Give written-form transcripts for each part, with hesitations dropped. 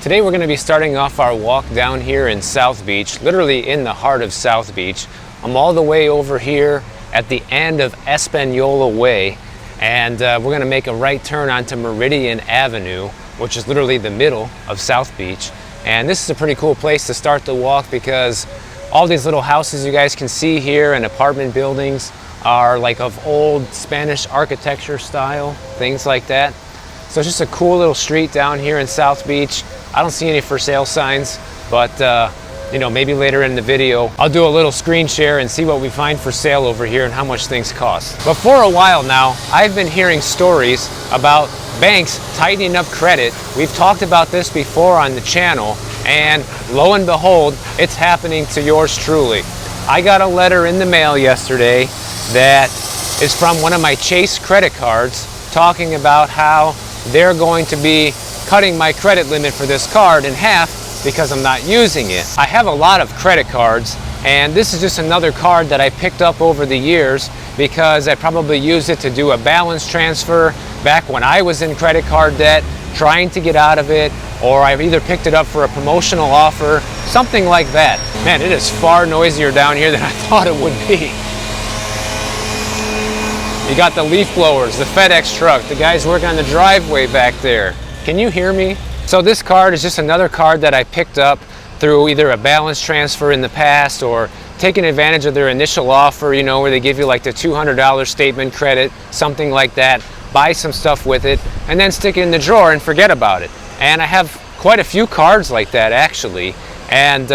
Today we're going to be starting off our walk down here in South Beach, literally in the heart of South Beach. I'm all the way over here at the end of Espanola Way, and we're going to make a right turn onto Meridian Avenue, which is literally the middle of South Beach. And this is a pretty cool place to start the walk because all these little houses you guys can see here and apartment buildings are like of old Spanish architecture style, things like that. So it's just a cool little street down here in South Beach. I don't see any for sale signs, but you know, maybe later in the video I'll do a little screen share and see what we find for sale over here and how much things cost. But for a while now, I've been hearing stories about banks tightening up credit. We've talked about this before on the channel, and lo and behold, it's happening to yours truly. I got a letter in the mail yesterday that is from one of my Chase credit cards talking about how they're going to be cutting my credit limit for this card in half because I'm not using it. I have a lot of credit cards, and this is just another card that I picked up over the years because I probably used it to do a balance transfer back when I was in credit card debt, trying to get out of it, or I've either picked it up for a promotional offer, something like that. Man, it is far noisier down here than I thought it would be. You got the leaf blowers, the FedEx truck, the guys working on the driveway back there. Can you hear me? So this card is just another card that I picked up through either a balance transfer in the past or taking advantage of their initial offer, you know, where they give you like the $200 statement credit, something like that, buy some stuff with it, and then stick it in the drawer and forget about it. And I have quite a few cards like that actually, and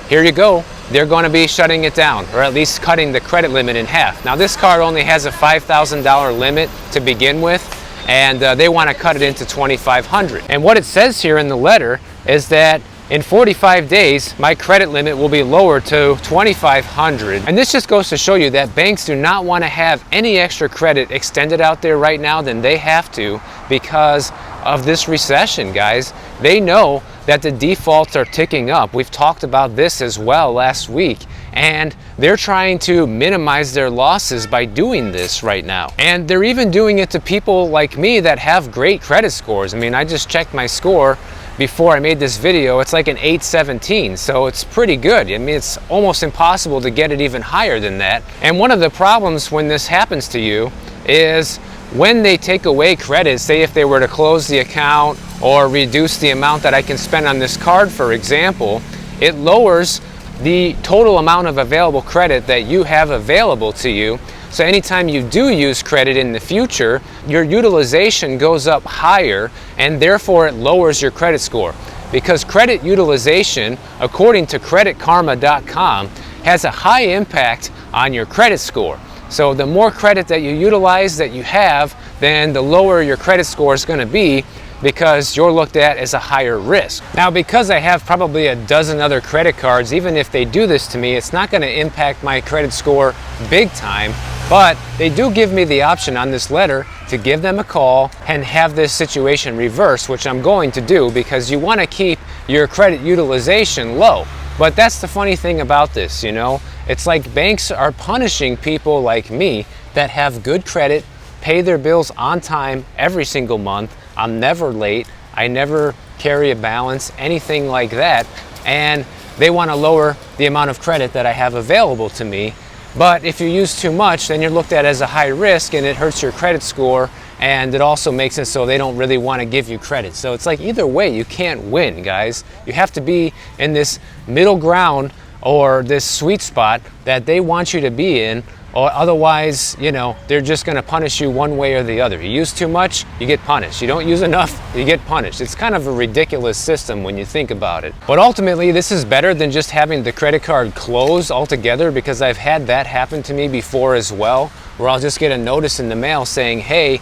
here you go. They're going to be shutting it down, or at least cutting the credit limit in half. Now this card only has a $5,000 limit to begin with, and they want to cut it into $2,500. And what it says here in the letter is that in 45 days, my credit limit will be lowered to $2,500. And this just goes to show you that banks do not want to have any extra credit extended out there right now than they have to because of this recession, guys. They know that the defaults are ticking up. We've talked about this as well last week, and they're trying to minimize their losses by doing this right now. And they're even doing it to people like me that have great credit scores. I mean, I just checked my score before I made this video. It's like an 817, so it's pretty good. I mean, it's almost impossible to get it even higher than that. And one of the problems when this happens to you is when they take away credit, say if they were to close the account or reduce the amount that I can spend on this card, for example, it lowers the total amount of available credit that you have available to you. So anytime you do use credit in the future, your utilization goes up higher, and therefore it lowers your credit score. Because credit utilization, according to creditkarma.com, has a high impact on your credit score. So the more credit that you utilize, that you have, then the lower your credit score is going to be because you're looked at as a higher risk. Now, because I have probably a dozen other credit cards, even if they do this to me, it's not going to impact my credit score big time, but they do give me the option on this letter to give them a call and have this situation reversed, which I'm going to do because you want to keep your credit utilization low. But that's the funny thing about this, you know? It's like banks are punishing people like me that have good credit, pay their bills on time every single month. I'm never late. I never carry a balance, anything like that. And they want to lower the amount of credit that I have available to me. But if you use too much, then you're looked at as a high risk and it hurts your credit score, and it also makes it so they don't really want to give you credit. So it's like either way, you can't win, guys. You have to be in this middle ground or this sweet spot that they want you to be in, or otherwise, you know, they're just going to punish you one way or the other. You use too much, you get punished. You don't use enough, you get punished. It's kind of a ridiculous system when you think about it. But ultimately, this is better than just having the credit card closed altogether, because I've had that happen to me before as well, where I'll just get a notice in the mail saying, hey,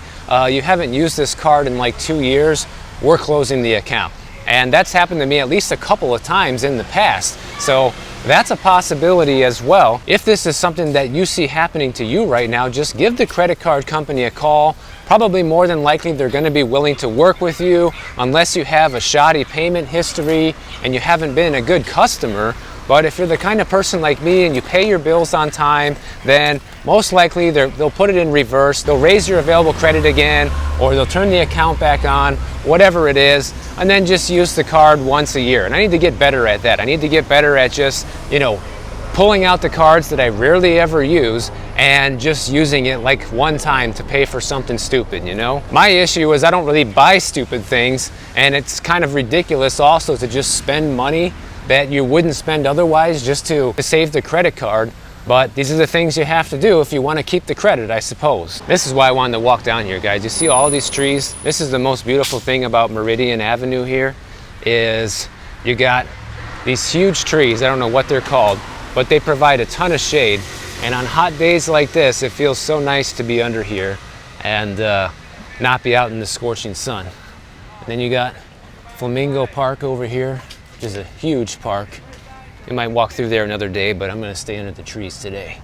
you haven't used this card in like 2 years, we're closing the account. And that's happened to me at least a couple of times in the past. So that's a possibility as well. If this is something that you see happening to you right now, just give the credit card company a call. Probably more than likely they're going to be willing to work with you unless you have a shoddy payment history and you haven't been a good customer. But if you're the kind of person like me and you pay your bills on time, then most likely they'll put it in reverse. They'll raise your available credit again, or they'll turn the account back on, whatever it is, and then just use the card once a year. And I need to get better at that. I need to get better at just, pulling out the cards that I rarely ever use and just using it like one time to pay for something stupid, My issue is I don't really buy stupid things, and it's kind of ridiculous also to just spend money that you wouldn't spend otherwise just to save the credit card. But these are the things you have to do if you want to keep the credit, I suppose. This is why I wanted to walk down here, guys. You see all these trees? This is the most beautiful thing about Meridian Avenue here, is you got these huge trees. I don't know what they're called, but they provide a ton of shade. And on hot days like this, it feels so nice to be under here and not be out in the scorching sun. And then you got Flamingo Park over here, which is a huge park. You might walk through there another day, but I'm gonna stay under the trees today.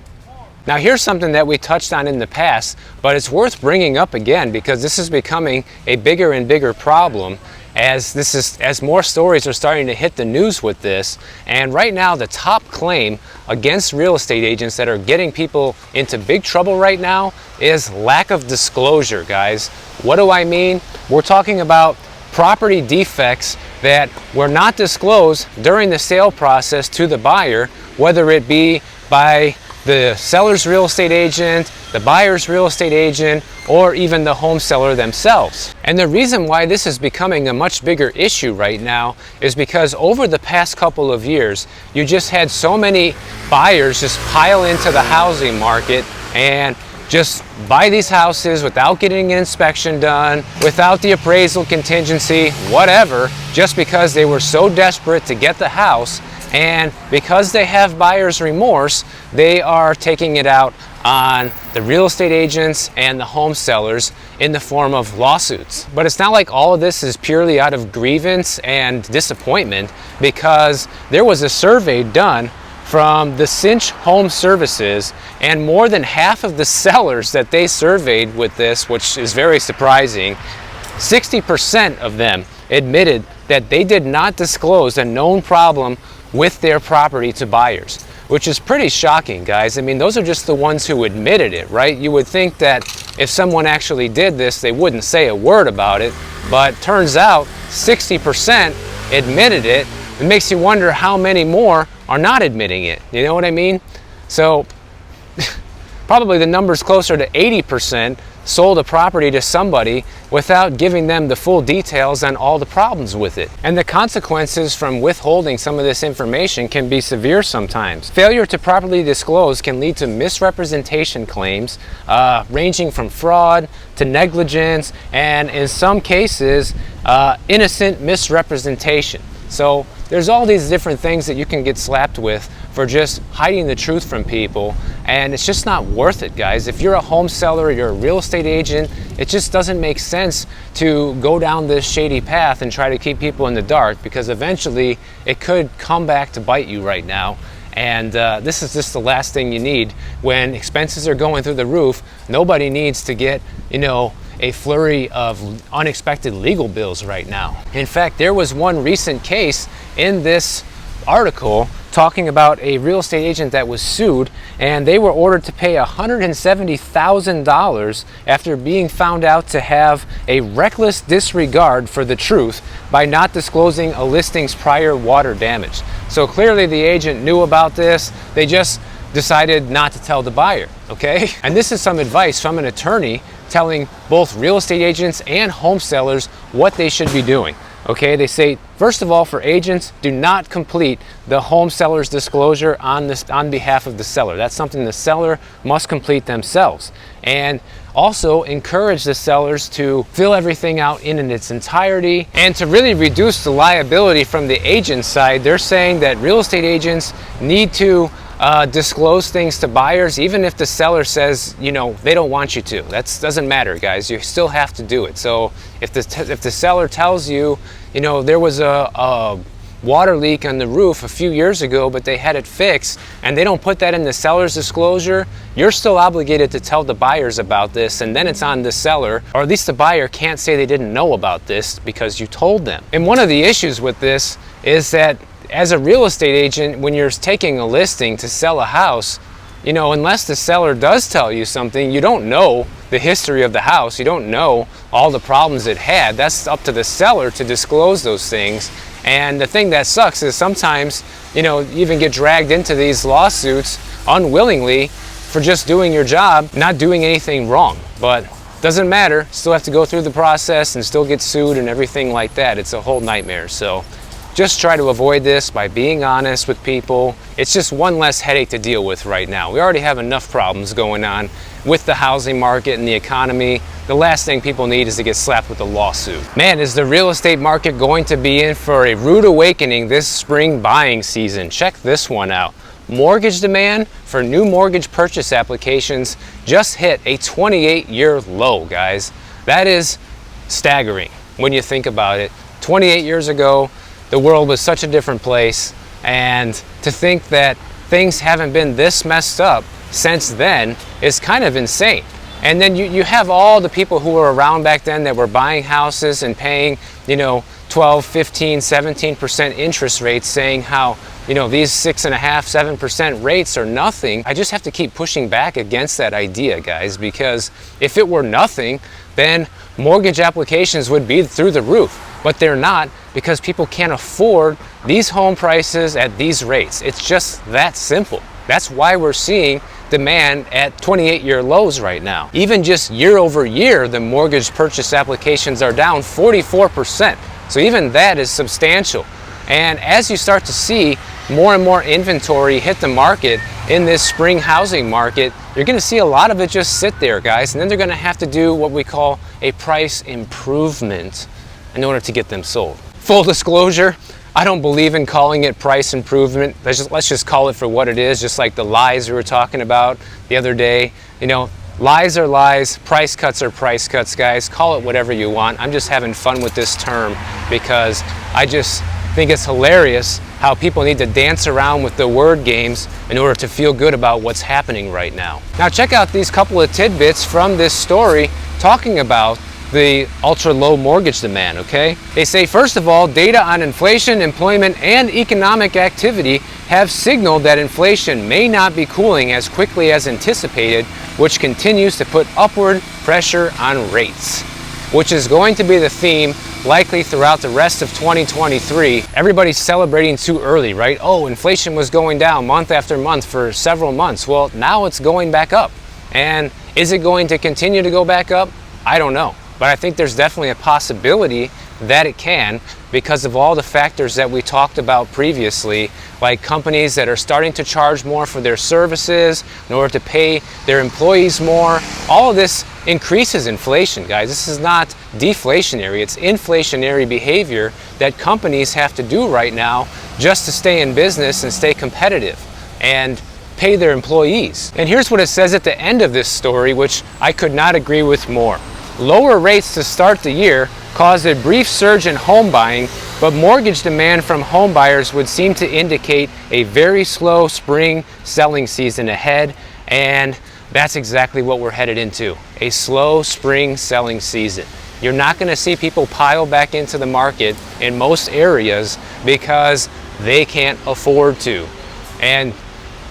Now here's something that we touched on in the past, but it's worth bringing up again because this is becoming a bigger and bigger problem as more stories are starting to hit the news with this. And right now the top claim against real estate agents that are getting people into big trouble right now is lack of disclosure, guys. What do I mean? We're talking about property defects that were not disclosed during the sale process to the buyer, whether it be by the seller's real estate agent, the buyer's real estate agent, or even the home seller themselves. And the reason why this is becoming a much bigger issue right now is because over the past couple of years, you just had so many buyers just pile into the housing market and just buy these houses without getting an inspection done, without the appraisal contingency, whatever, just because they were so desperate to get the house. And because they have buyer's remorse, they are taking it out on the real estate agents and the home sellers in the form of lawsuits. But it's not like all of this is purely out of grievance and disappointment, because there was a survey done from the Cinch Home Services, and more than half of the sellers that they surveyed with this, which is very surprising, 60% of them admitted that they did not disclose a known problem with their property to buyers, which is pretty shocking, guys. I mean, those are just the ones who admitted it, right? You would think that if someone actually did this, they wouldn't say a word about it, but turns out 60% admitted it. It makes you wonder how many more are not admitting it. You know what I mean? So probably the number's closer to 80% sold a property to somebody without giving them the full details on all the problems with it. And the consequences from withholding some of this information can be severe sometimes. Failure to properly disclose can lead to misrepresentation claims, ranging from fraud to negligence, and in some cases, innocent misrepresentation. So there's all these different things that you can get slapped with for just hiding the truth from people, and it's just not worth it, guys. If you're a home seller, you're a real estate agent, it just doesn't make sense to go down this shady path and try to keep people in the dark, because eventually it could come back to bite you right now. And this is just the last thing you need when expenses are going through the roof. Nobody needs to get, a flurry of unexpected legal bills right now. In fact, there was one recent case in this article talking about a real estate agent that was sued, and they were ordered to pay $170,000 after being found out to have a reckless disregard for the truth by not disclosing a listing's prior water damage. So clearly the agent knew about this, they just decided not to tell the buyer, okay? And this is some advice from an attorney telling both real estate agents and home sellers what they should be doing. Okay, they say, first of all, for agents, do not complete the home seller's disclosure on behalf of the seller. That's something the seller must complete themselves. And also encourage the sellers to fill everything out in its entirety. And to really reduce the liability from the agent side, they're saying that real estate agents need to disclose things to buyers, even if the seller says, they don't want you to. That doesn't matter, guys. You still have to do it. So if the seller tells you, there was a water leak on the roof a few years ago, but they had it fixed, and they don't put that in the seller's disclosure, you're still obligated to tell the buyers about this, and then it's on the seller, or at least the buyer can't say they didn't know about this because you told them. And one of the issues with this is that as a real estate agent, when you're taking a listing to sell a house, you know, unless the seller does tell you something, you don't know the history of the house. You don't know all the problems it had. That's up to the seller to disclose those things. And the thing that sucks is sometimes, you know, you even get dragged into these lawsuits unwillingly for just doing your job, not doing anything wrong. But doesn't matter, still have to go through the process and still get sued and everything like that. It's a whole nightmare. So just try to avoid this by being honest with people. It's just one less headache to deal with right now. We already have enough problems going on with the housing market and the economy. The last thing people need is to get slapped with a lawsuit. Man, is the real estate market going to be in for a rude awakening this spring buying season? Check this one out. Mortgage demand for new mortgage purchase applications just hit a 28-year low, guys. That is staggering when you think about it. 28 years ago, the world was such a different place, and to think that things haven't been this messed up since then is kind of insane. And then you have all the people who were around back then that were buying houses and paying, you know, 12, 15, 17% interest rates, saying how, you know, these 6.5%, 7% rates are nothing. I just have to keep pushing back against that idea, guys, because if it were nothing, then mortgage applications would be through the roof. But they're not, because people can't afford these home prices at these rates. It's just that simple. That's why we're seeing demand at 28-year lows right now. Even just year over year, the mortgage purchase applications are down 44%. So even that is substantial. And as you start to see more and more inventory hit the market in this spring housing market, you're going to see a lot of it just sit there, guys, and then they're going to have to do what we call a price improvement in order to get them sold. Full disclosure, I don't believe in calling it price improvement. Let's just call it for what it is, just like the lies we were talking about the other day. You know, lies are lies, price cuts are price cuts, guys. Call it whatever you want. I'm just having fun with this term because I just think it's hilarious how people need to dance around with the word games in order to feel good about what's happening right now. Now check out these couple of tidbits from this story talking about the ultra low mortgage demand, okay? They say, first of all, data on inflation, employment, and economic activity have signaled that inflation may not be cooling as quickly as anticipated, which continues to put upward pressure on rates, which is going to be the theme likely throughout the rest of 2023. Everybody's celebrating too early, right? Oh, inflation was going down month after month for several months. Well, now it's going back up. And is it going to continue to go back up? I don't know. But I think there's definitely a possibility that it can, because of all the factors that we talked about previously, like companies that are starting to charge more for their services in order to pay their employees more. All of this increases inflation, guys. This is not deflationary, it's inflationary behavior that companies have to do right now just to stay in business and stay competitive and pay their employees. And here's what it says at the end of this story, which I could not agree with more. Lower rates to start the year caused a brief surge in home buying, but mortgage demand from home buyers would seem to indicate a very slow spring selling season ahead, and that's exactly what we're headed into, a slow spring selling season. You're not going to see people pile back into the market in most areas because they can't afford to. And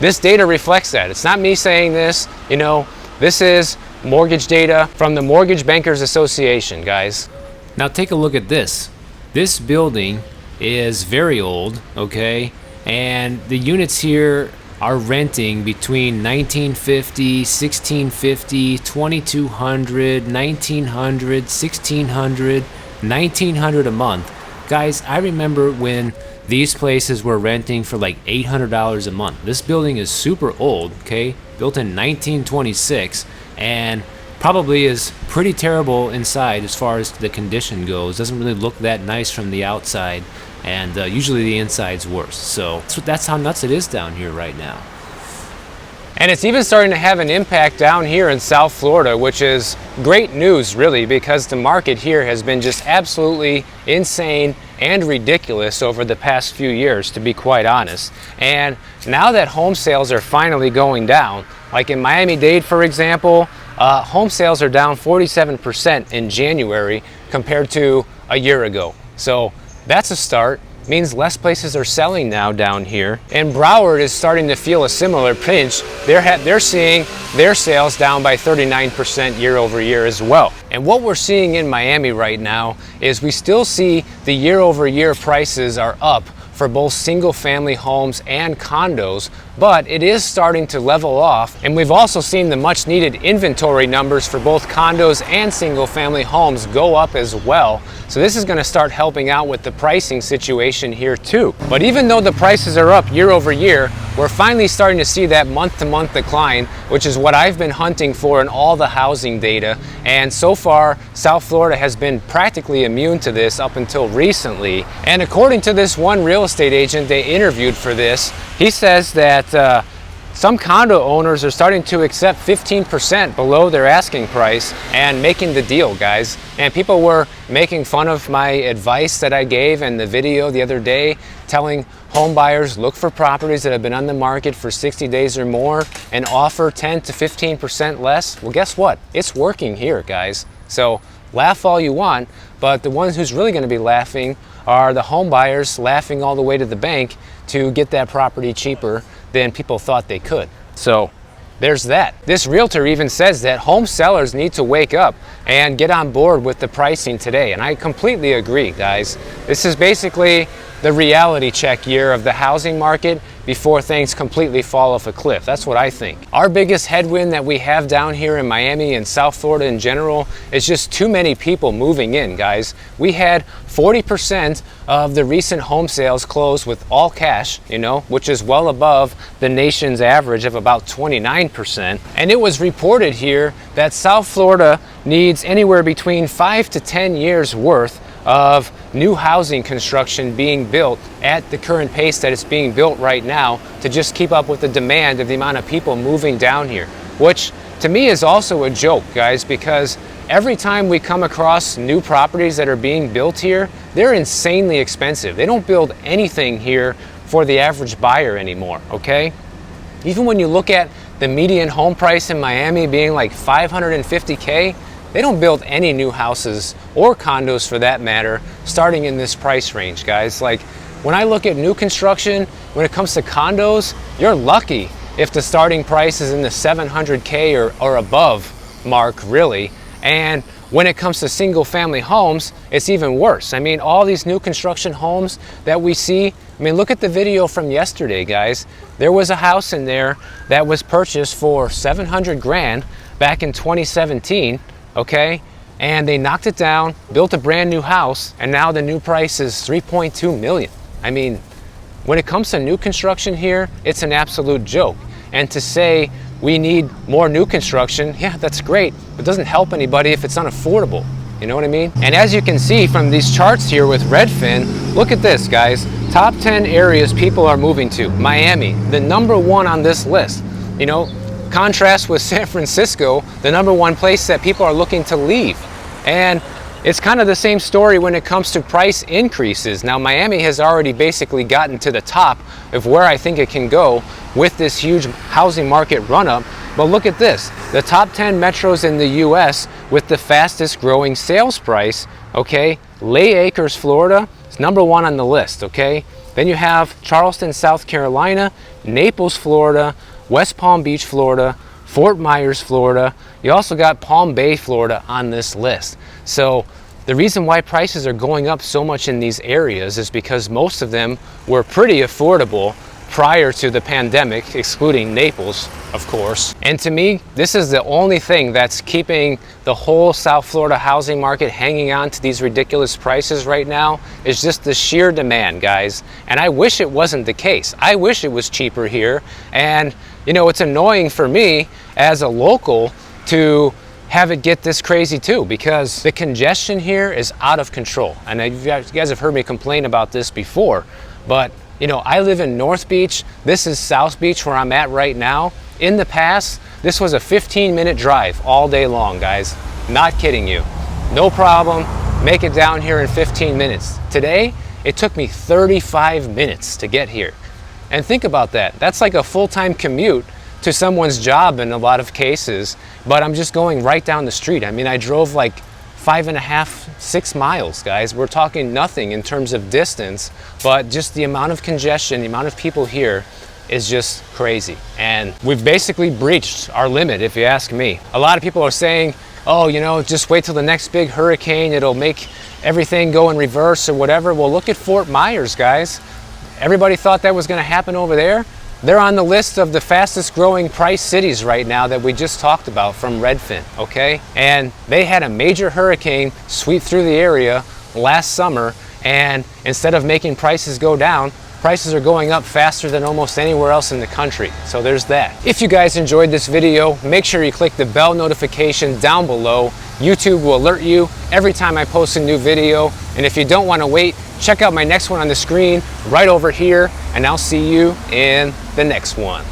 this data reflects that. It's not me saying this, you know, this is mortgage data from the Mortgage Bankers Association, guys. Now take a look at this. This building is very old, okay? And the units here are renting between $1,950, $1,650, $2,200, $1,900, $1,600, $1,900 a month. Guys, I remember when these places were renting for like $800 a month. This building is super old, okay? Built in 1926, and probably is pretty terrible inside as far as the condition goes. Doesn't really look that nice from the outside, and usually the inside's worse. So that's how nuts it is down here right now. And it's even starting to have an impact down here in South Florida, which is great news, really, because the market here has been just absolutely insane and ridiculous over the past few years, to be quite honest. And now that home sales are finally going down, like in Miami-Dade, for example, home sales are down 47% in January compared to a year ago. So that's a start. means less places are selling now down here. And Broward is starting to feel a similar pinch. They're seeing their sales down by 39% year over year as well. And what we're seeing in Miami right now is we still see the year over year prices are up for both single family homes and condos, but it is starting to level off. And we've also seen the much needed inventory numbers for both condos and single family homes go up as well. So this is going to start helping out with the pricing situation here too. But even though the prices are up year over year, we're finally starting to see that month-to-month decline, which is what I've been hunting for in all the housing data. And so far, South Florida has been practically immune to this up until recently. And according to this one real estate agent they interviewed for this, he says that some condo owners are starting to accept 15% below their asking price and making the deal, guys. And people were making fun of my advice that I gave in the video the other day, telling home buyers look for properties that have been on the market for 60 days or more and offer 10 to 15% less. Well, guess what? It's working here, guys. So laugh all you want, but the ones who's really going to be laughing are the home buyers, laughing all the way to the bank to get that property cheaper than people thought they could. So there's that. This realtor even says that home sellers need to wake up and get on board with the pricing today. And I completely agree, guys. This is basically the reality check year of the housing market before things completely fall off a cliff. That's what I think. Our biggest headwind that we have down here in Miami and South Florida in general is just too many people moving in, guys. We had 40% of the recent home sales closed with all cash, which is well above the nation's average of about 29%. And it was reported here that South Florida needs anywhere between 5 to 10 years worth of new housing construction being built at the current pace that it's being built right now to just keep up with the demand of the amount of people moving down here, which to me is also a joke, guys, because every time we come across new properties that are being built here, they're insanely expensive. They don't build anything here for the average buyer anymore, okay? Even when you look at the median home price in Miami being like $550K, they don't build any new houses or condos for that matter starting in this price range, guys. Like when I look at new construction, when it comes to condos, you're lucky if the starting price is in the $700K or above mark, really. And when it comes to single family homes, it's even worse. I mean, all these new construction homes that we see, look at the video from yesterday, guys. There was a house in there that was purchased for 700 grand back in 2017. Okay, and they knocked it down, built a brand new house, and now the new price is 3.2 million. I mean, when it comes to new construction here, it's an absolute joke. And to say we need more new construction, yeah, that's great, but it doesn't help anybody if it's unaffordable. You know what I mean? And as you can see from these charts here with Redfin, look at this, guys. Top 10 areas people are moving to. Miami, the #1 on this list. Contrast with San Francisco, the #1 place that people are looking to leave. And it's kind of the same story when it comes to price increases. Now, Miami has already basically gotten to the top of where I think it can go with this huge housing market run-up. But look at this, the top 10 metros in the US with the fastest growing sales price, okay? Lake Acres, Florida is #1 on the list, okay? Then you have Charleston, South Carolina, Naples, Florida, West Palm Beach, Florida, Fort Myers, Florida. You also got Palm Bay, Florida on this list. So the reason why prices are going up so much in these areas is because most of them were pretty affordable prior to the pandemic, excluding Naples, of course. And to me, this is the only thing that's keeping the whole South Florida housing market hanging on to these ridiculous prices right now is just the sheer demand, guys. And I wish it wasn't the case. I wish it was cheaper here. And, it's annoying for me as a local to have it get this crazy too, because the congestion here is out of control. And you guys have heard me complain about this before, but I live in North Beach. This is South Beach where I'm at right now. In the past, this was a 15-minute drive all day long, guys. Not kidding you. No problem. Make it down here in 15 minutes. Today, it took me 35 minutes to get here. And think about that. That's like a full-time commute to someone's job in a lot of cases, but I'm just going right down the street. I drove like 5.5, 6 miles, guys. We're talking nothing in terms of distance, but just the amount of congestion, the amount of people here is just crazy. And we've basically breached our limit, if you ask me. A lot of people are saying, oh, you know, just wait till the next big hurricane, it'll make everything go in reverse or whatever. Well, look at Fort Myers, guys. Everybody thought that was going to happen over there. They're on the list of the fastest growing price cities right now that we just talked about from Redfin, okay? And they had a major hurricane sweep through the area last summer, and instead of making prices go down, prices are going up faster than almost anywhere else in the country. So there's that. If you guys enjoyed this video, make sure you click the bell notification down below. YouTube will alert you every time I post a new video. And if you don't want to wait, check out my next one on the screen right over here, and I'll see you in the next one.